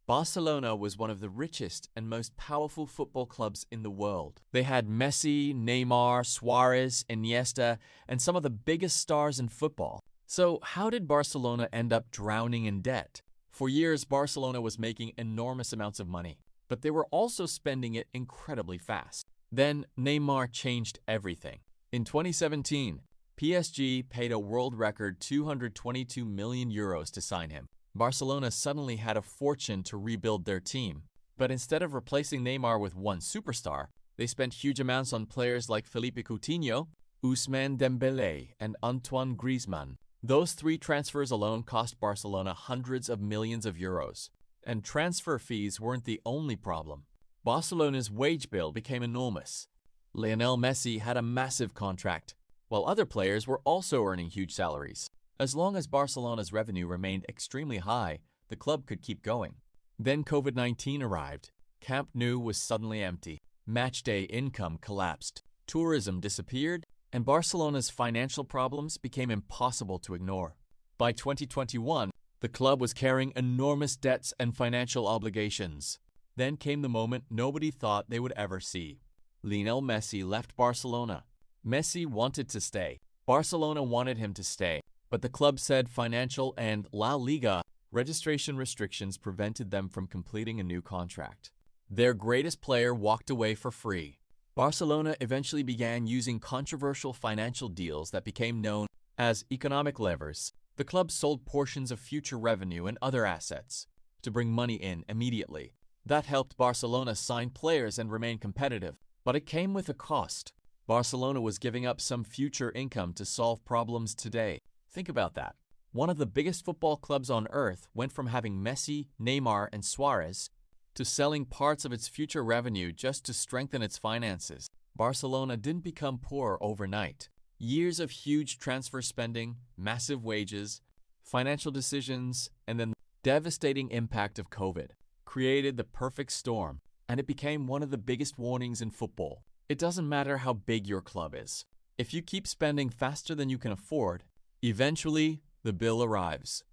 Barcelona was one of the richest and most powerful football clubs in the world. They had Messi, Neymar, Suarez, Iniesta, and some of the biggest stars in football. So how did Barcelona end up drowning in debt? For years, Barcelona was making enormous amounts of money, but they were also spending it incredibly fast. Then Neymar changed everything. In 2017, PSG paid a world record €222 million to sign him. Barcelona suddenly had a fortune to rebuild their team. But instead of replacing Neymar with one superstar, they spent huge amounts on players like Felipe Coutinho, Ousmane Dembélé, and Antoine Griezmann. Those three transfers alone cost Barcelona hundreds of millions of euros. And transfer fees weren't the only problem. Barcelona's wage bill became enormous. Lionel Messi had a massive contract, while other players were also earning huge salaries. As long as Barcelona's revenue remained extremely high, the club could keep going. Then COVID-19 arrived. Camp Nou was suddenly empty. Matchday income collapsed. Tourism disappeared, and Barcelona's financial problems became impossible to ignore. By 2021, the club was carrying enormous debts and financial obligations. Then came the moment nobody thought they would ever see. Lionel Messi left Barcelona. Messi wanted to stay. Barcelona wanted him to stay. But the club said financial and La Liga registration restrictions prevented them from completing a new contract. Their greatest player walked away for free. Barcelona eventually began using controversial financial deals that became known as economic levers. The club sold portions of future revenue and other assets to bring money in immediately. That helped Barcelona sign players and remain competitive, but it came with a cost. Barcelona was giving up some future income to solve problems today. Think about that. One of the biggest football clubs on earth went from having Messi, Neymar, and Suarez to selling parts of its future revenue just to strengthen its finances. Barcelona didn't become poor overnight. Years of huge transfer spending, massive wages, financial decisions, and then the devastating impact of COVID created the perfect storm, and it became one of the biggest warnings in football. It doesn't matter how big your club is. If you keep spending faster than you can afford, eventually the bill arrives.